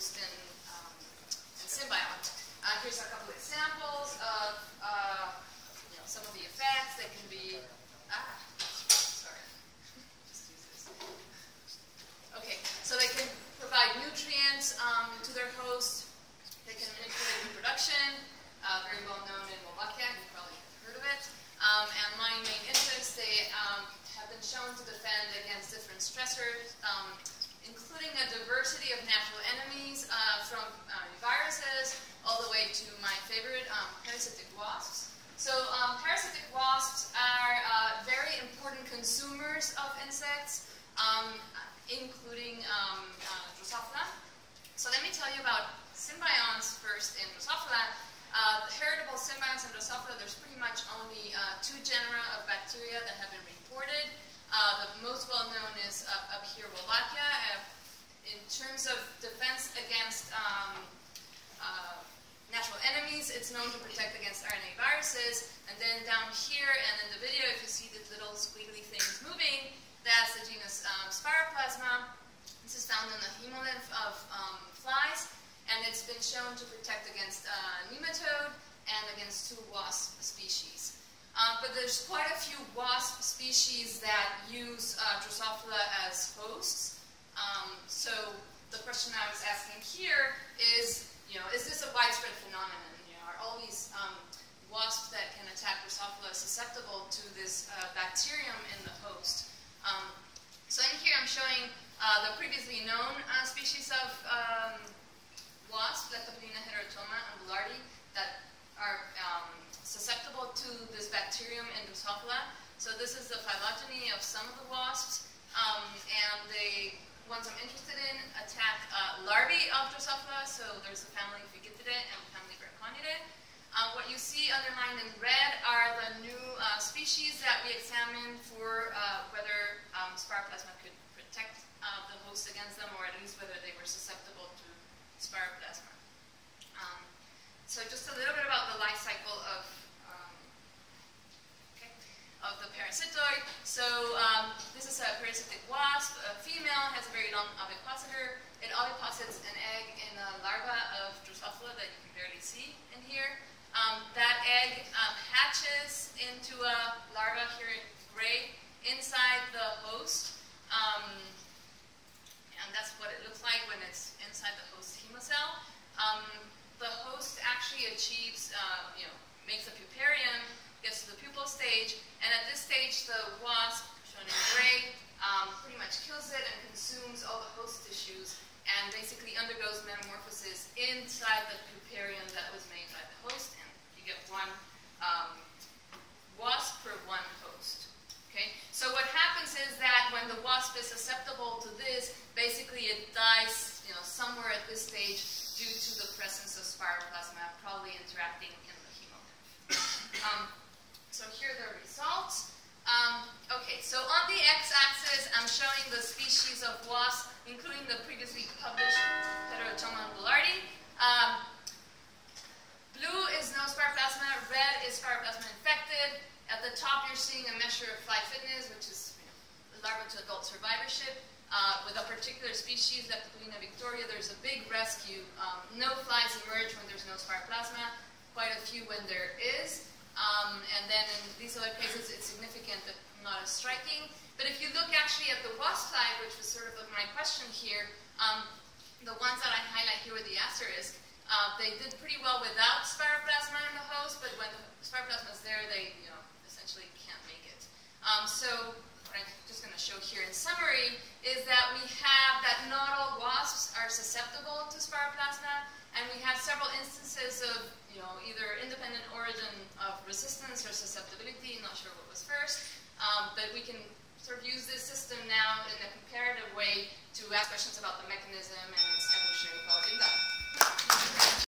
host and symbiont. Here's a couple examples of some of the effects. They can be, sorry, just use this. Okay, so they can provide nutrients to their host. They can manipulate reproduction, very well known in Slovakia. You probably heard of it. And my main interest, they have been shown to defend against different stressors, including a diversity of natural enemies from viruses all the way to my favorite, parasitic wasps. So parasitic wasps are very important consumers of insects, including Drosophila. So let me tell you about symbionts first in Drosophila. Heritable symbionts in Drosophila, there's pretty much only 2 genera of bacteria that have been reported. The most well-known is up here, Wallachia. In terms of defense against natural enemies, it's known to protect against RNA viruses. And then down here and in the video, if you see these little squiggly things moving, that's the genus Spiroplasma. This is found in the hemolymph of flies, and it's been shown to protect against nematode and against 2 wasp species. But there's quite a few wasp species that use Drosophila as hosts. So the question I was asking here is, is this a widespread phenomenon? Are all these wasps that can attack Drosophila susceptible to this bacterium in the host? So in here I'm showing the previously known species of wasp, Leptoprina heterotoma and Boulardii, that are susceptible to this bacterium in Drosophila. So this is the phylogeny of some of the wasps, and the ones I'm interested in attack larvae of Drosophila. So there's the family Phylogenetics and family Braconidae. What you see underlined in red are the new species that we examined for whether Spiroplasma could protect the host against them, or at least whether they were susceptible to Spiroplasma. So just a little bit about the life cycle of the parasitoid. So this is a parasitic wasp. A female has a very long ovipositor. It oviposits an egg in a larva of Drosophila that you can barely see in here. That egg hatches into a larva here in gray inside the host. And that's what it looks like when it's inside the host hemocell. The host actually achieves, makes a puparium, gets to the pupal stage, and at this stage the wasp, shown in gray, pretty much kills it and consumes all the host tissues and basically undergoes metamorphosis inside the puparium that was made by the host, and you get 1 wasp per 1 host. Okay? So what happens is that when the wasp is susceptible to this, basically it dies somewhere at this stage due to the presence of Spiroplasma probably interacting in the hemolymph. So here are the results. Okay, so on the x-axis, I'm showing the species of wasps, including the previously published Heterotoma and Boulardii. Blue is no Spiroplasma, red is Spiroplasma infected. At the top, you're seeing a measure of flight fitness, which is larva to adult survivorship. With a particular species, Leptoprina victoria, there's a big rescue. No flies emerge when there's no Spiroplasma, quite a few when there is. And then in these other cases, it's significant but not as striking. But if you look actually at the wasp side, which was sort of my question here, the ones that I highlight here with the asterisk, they did pretty well without Spiroplasma in the host, but when the Spiroplasma is there, they essentially can't make it. So what I'm just going to show here in summary is that we have that not all wasps are susceptible to Spiroplasma, and we have several instances of either independent origin of resistance or susceptibility, not sure what was first, but we can sort of use this system now in a comparative way to ask questions about the mechanism and